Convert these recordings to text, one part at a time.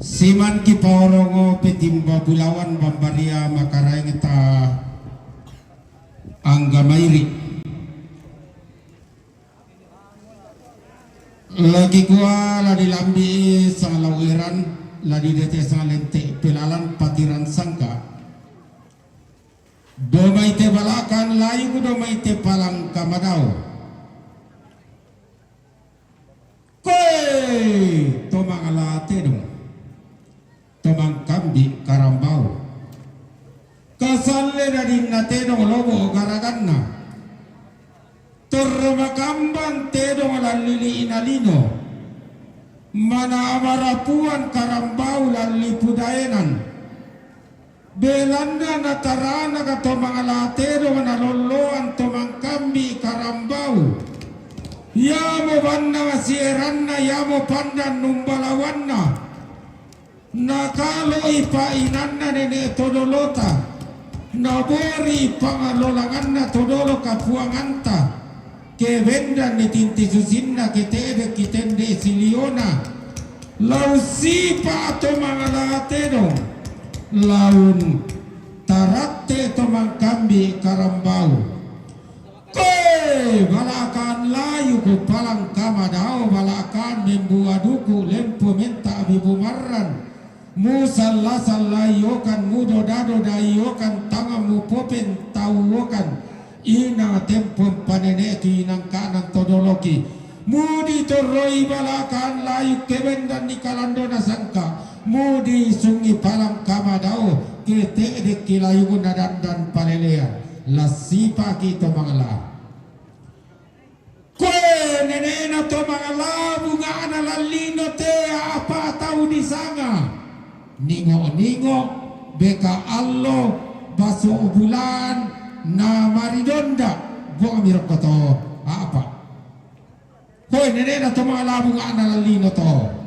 Siman ki paurongo petimba bulawan bambaria makaraing ta angga mairi. Lagi gua ladi lambi sang lawiran ladi dete sang lente pelalan patiran sangka. Domai te balakan layu domai te palang kamadau. Koi tomang alate dong. Tomang kambi karambau. Kasalle dari nate dong lobo garaganna. Termakamban te dong lalili inalino. Mana amarapuan karambau lalli pudaenan. Belanda natarana ka tomang alate dong naloloan tomang kambi karambau. Yamo banna masieranna yamo pandan numbalawanna. Nakalo ipainanna nene todolota. Nabori pangalolanganna todolo kapuanganta. Kevenda ni tinti susinna kitede kitende siliona. Lau sipa tomang alate dong. Laun tarate tomang kambi karambau. Balakan layu ku palang kamadau balakan membuaduku lempu minta bibu marran musalla sallayokan mudo dado dayokan tangamu popin tauwokan ina tempom paneneki inang kanan todoloki mudi toroi balakan layu kebendan di kalandona sangka mudi sungi palang kamadau kete deki layu nadan dan palelea lasipa kita mangala. Kue nenena to mangala bunga ana lalino te apa tahu di sana. Ningo beka allo baso bulan na maridonda buang mirokoto apa. Kue nenena to mangala bunga ana lalino to.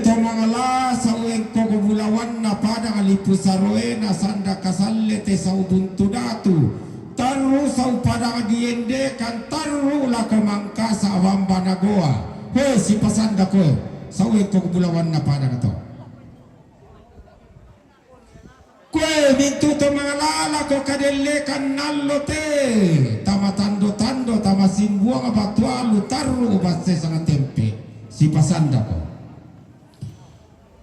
Tomangala sa ueng kogobulawan na padang alipusaroe na sanda kasalle te sa ubuntu datu taru sa upadang diende kan taru la kamangka sa awamba nagoa he si pasanda ko sa ueng kogobulawan na padang to kwe mintu tomangala ko kadelle kan nallo te tamatando tando tamasimbuang abatualu taru basse sa tempe si pasanda ko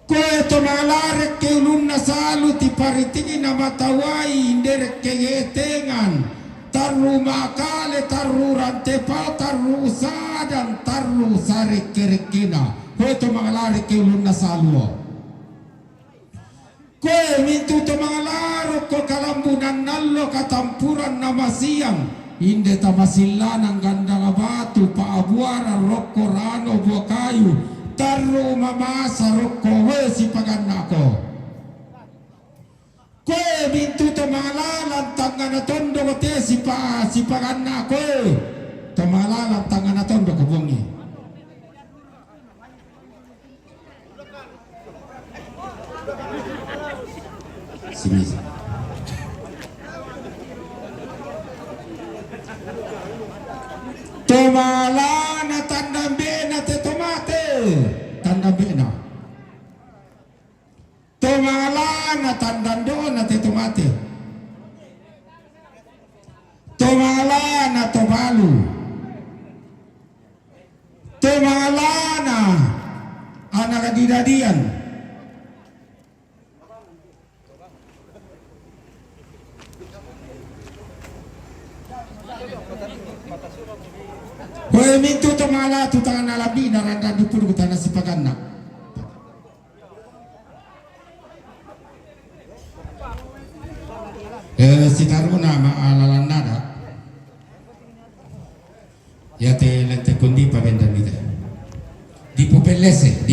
kue tomalare ke ulunna salu ti paritigi na matawai inderek ke getengan taru makale taru rantepa taru sadan taru sare kerekena kue tomalare ke ulunna salu kue mintu tomalaro ko kalambunan nallo katampuran nama siang inde tamasilanang gandang batu paabuara rokko rano buah kayu taru mamasa rokko si pagannako kue bintu tomalalan tangana tondo te si pagannako tomalalan tangana tondo ko bongi simisa tomalana tandambe na te tomate tandambe na tomalana tandando na te tomate tomalana tobalu tomalana anak didadian kue mintu tomala tu tangan alabi naranda dupur kutana si paganna si taruna maalalan nada ya te lente kundi pabendan ite dipo pellese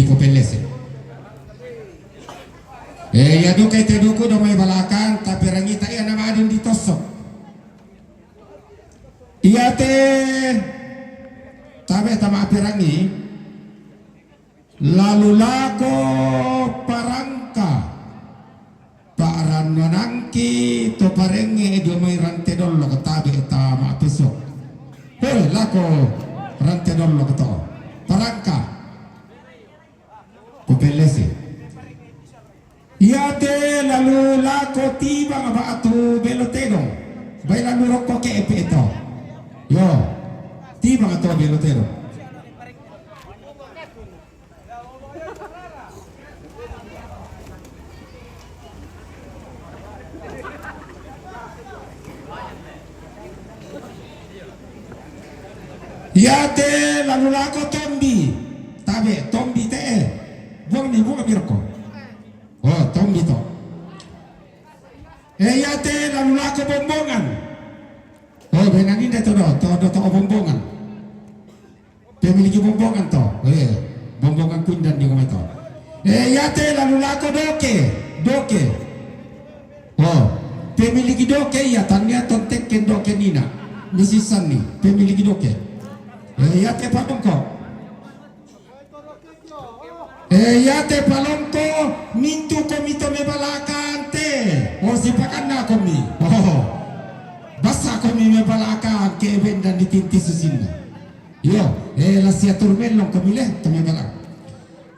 ya duka ite duku domai balakan tapi rangita ya nama adin ditosok iya te tabe tama pirangi lalu lako parangka paran nanangki to parenge do mai rante dollo katabe tama pesok lako rante dollo keto parangka kupelesi Iate lalu lako tiba ngabatu belotero baila nuroko ke ito yo tiba ngato belotero Iate lalu lako tombi tabe tombi te buang ni buang birko oh tombi to Iate lalu lako bombongan oh benan ini to bombongan pemiliki bombongan to bombongan kundan di to Iate lalu lako doke oh pemiliki doke ya tanya tontek ken doke nina misisan nih pemiliki doke Iate palongko Iate palongko mintu komito me balakante oh sipakan na komi oh basa komi me balakante ke bendan ditinti susinna yo la sia turmelong komi le to me balak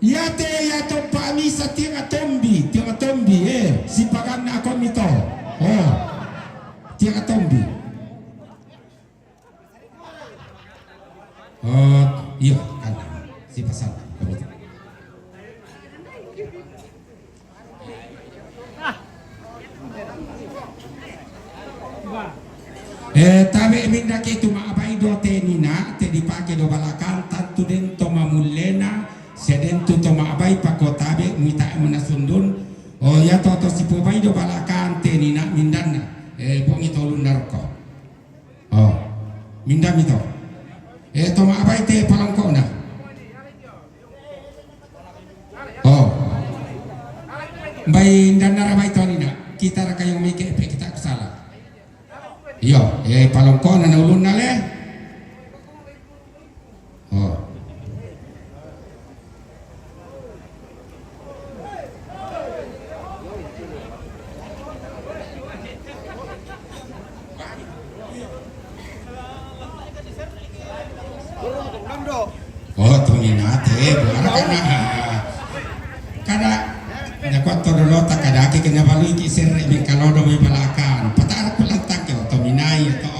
Iate ya to pamisa tianga tombi sipakan na komito oh tianga tombi oh iya kan si pasal tabe minda ke tu ma abai do te nina te dipake do balakan tantu den to mamulena seden tu to ma abai pako tabe mita menasundun oh ya to si pobai do balakan te nina mindanna bongi to lunarko oh minda mito to ma abai te palangko na oh bai dandara bai to nina kita ra kayong mike pe kita salah iyo palangko na naulun na le oh oh tuminate buara kada nakwato dolota kada ki kena balu ki serre min kalodo me balakan patar kulantak yo tuminai to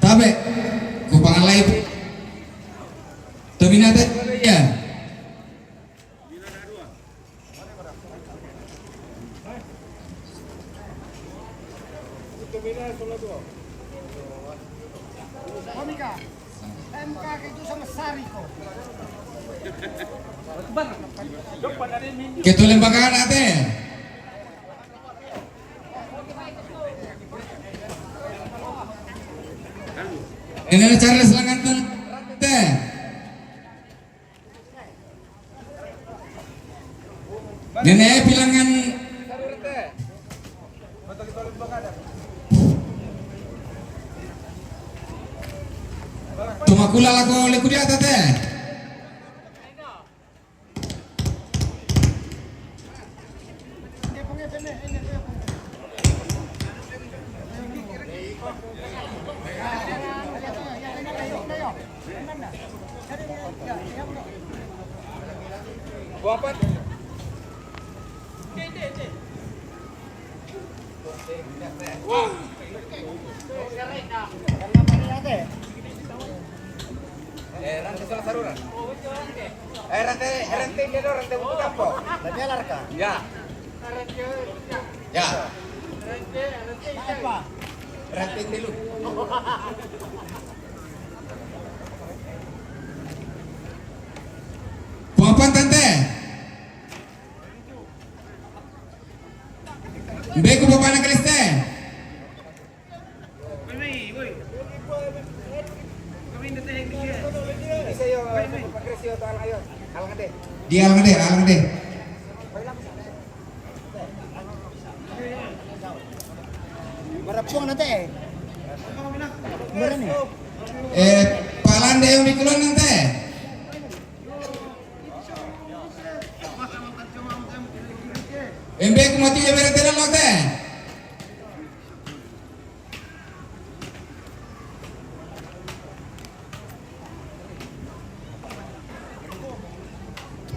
Tabe, kupang alay Tuminate ya. Komika, MK itu sama Sariko. Kita lembagaan ate. Ini cara selangan teh. Nenek bilangan Tumakula lagu liku dia tate. Buapan. Rantai salah saluran. Rantai dia dong, rantai buku tampo. Rantai larka. Ya. Ya. Apa? Rantai telu. Puapan tante. Beku puapan ang kaliste. Bisa yo, pagresyo to alang ayo. Alang ade. Di alang de. Marapong nanti eh. Bener nih. Palande yung mikulon nante. Embe kumati ya mere tenan lote.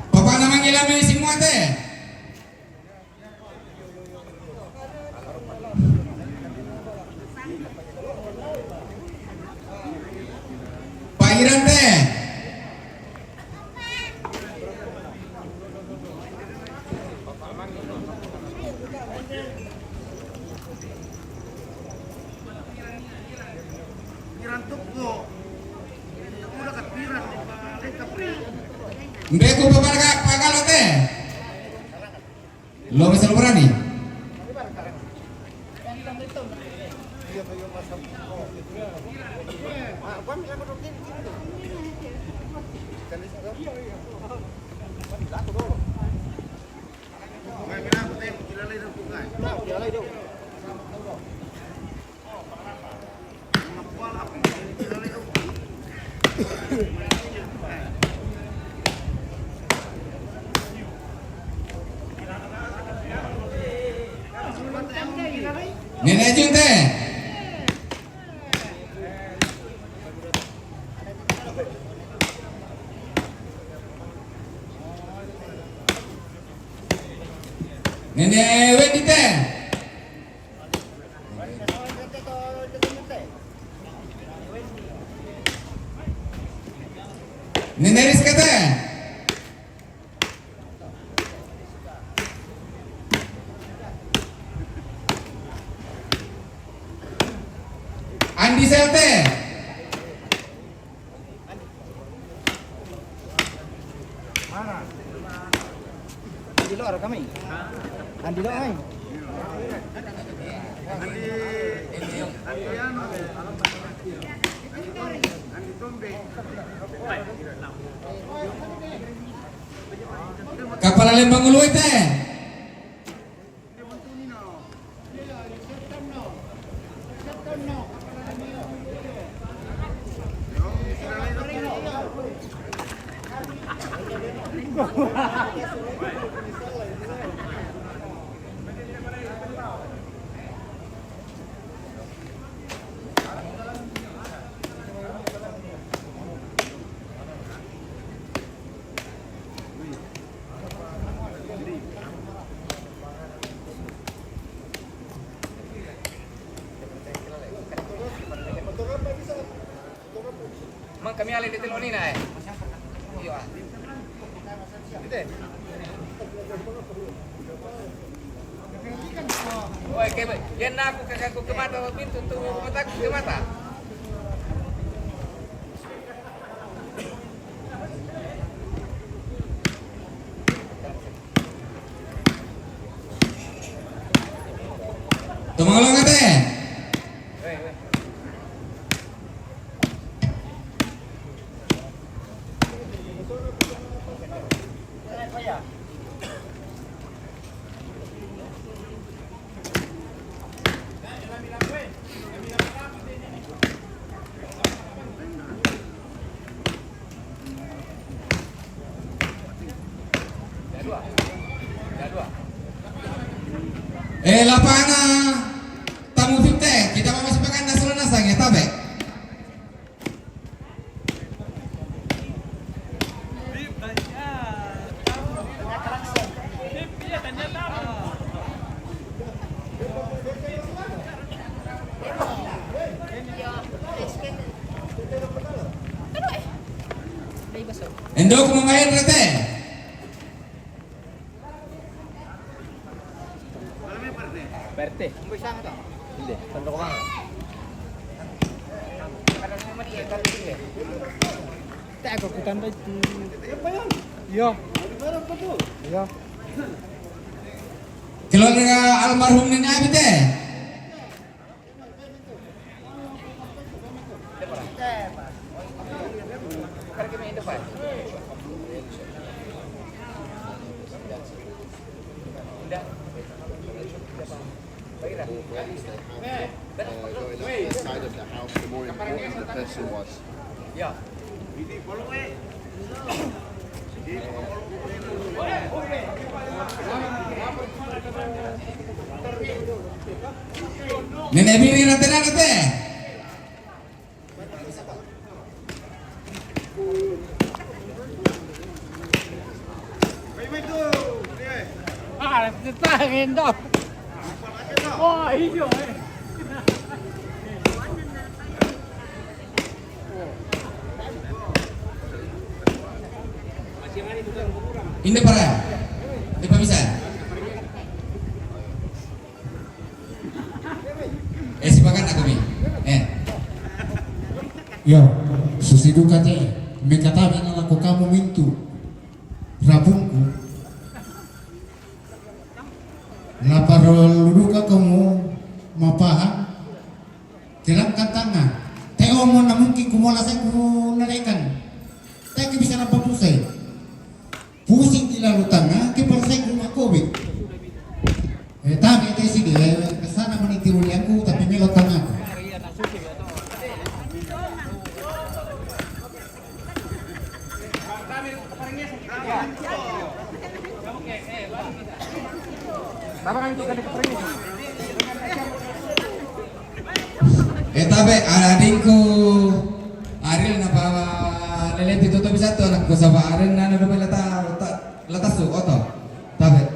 Papa namang ilame semua te. Pairan te. Mbeku pagalote. Lo masih berani? Nenek junte. Nenek wedite. Nenek riskete. Andi Selte. Mana? Di luar kami. Andi luar kami. Kapal Lembang Ulu ite. Mang kami alih di telonina eh. Iya. Gitu. Woi, kayak yen aku kakakku ke mata pintu tuh mataku ke mata. Tumulong ate. Lapangan tamu fikte kita mau masuk pakai nasional nasang ya tabe. Endo kumamayan rete. Perte. Hindi. Sando ko nga. Tak aku tambah itu. Apa ya? Iya. Iya. Keluarga almarhum Nina Abite. Pergi main depan. Udah. Going up the side of the house, the more important the person was. Ya. Nenek biri nanti nanti. Ah, kita ngendok. Oh, iya. Ini para. Ini bisa. Sipakan aku mi. Ya, susidu kate, mekatabi na ako kamu mintu, rabungku, laparoluduka kamu mapahan, tirangkan tangan, teo mo na mungkin kumula sa kunarikan, tayo bisa na papusay, pusing ilalu tanga, kiparsay kumakobit. Tabi tayo sige, sana manitiruli ako, tapi melot tanga ko. Tabe adingku Ariel napa lele ditutup bisa tuh anak kusaba Ariel nana do lata su oto tabe.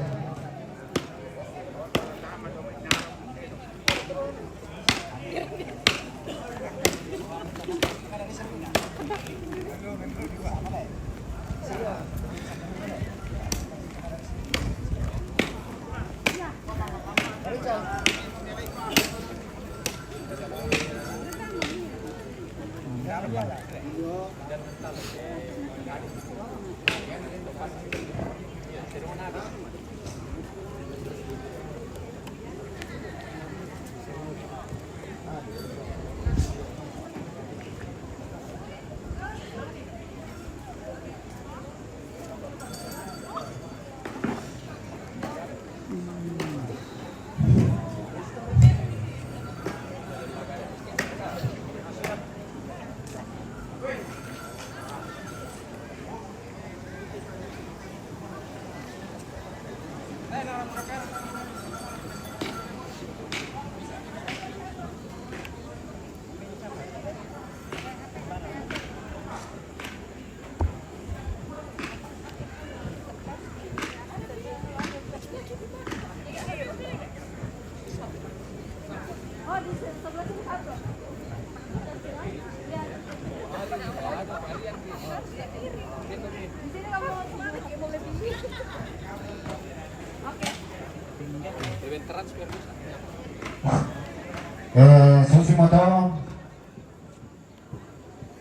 Susi moto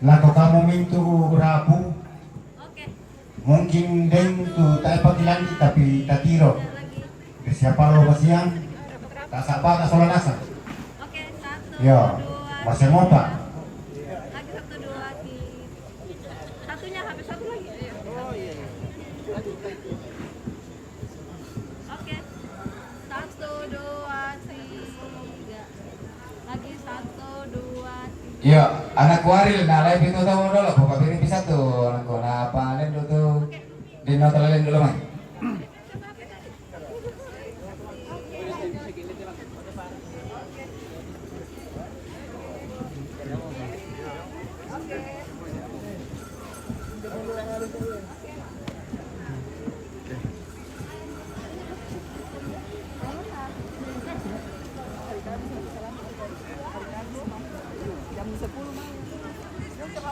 lako kamu mintu rabu mungkin deng tu tak pagi tapi tak tiro siapa lo siang tak sapa tak soal nasa ya masih mau pak lagi satu dua lagi satunya habis satu lagi oke 1 2 3 lagi 1 2 3 Iya, anak waril nah live itu tahu dulu, bapak pilih bisa tuh, anak gua apa lain dulu tuh, di nota lain dulu mah.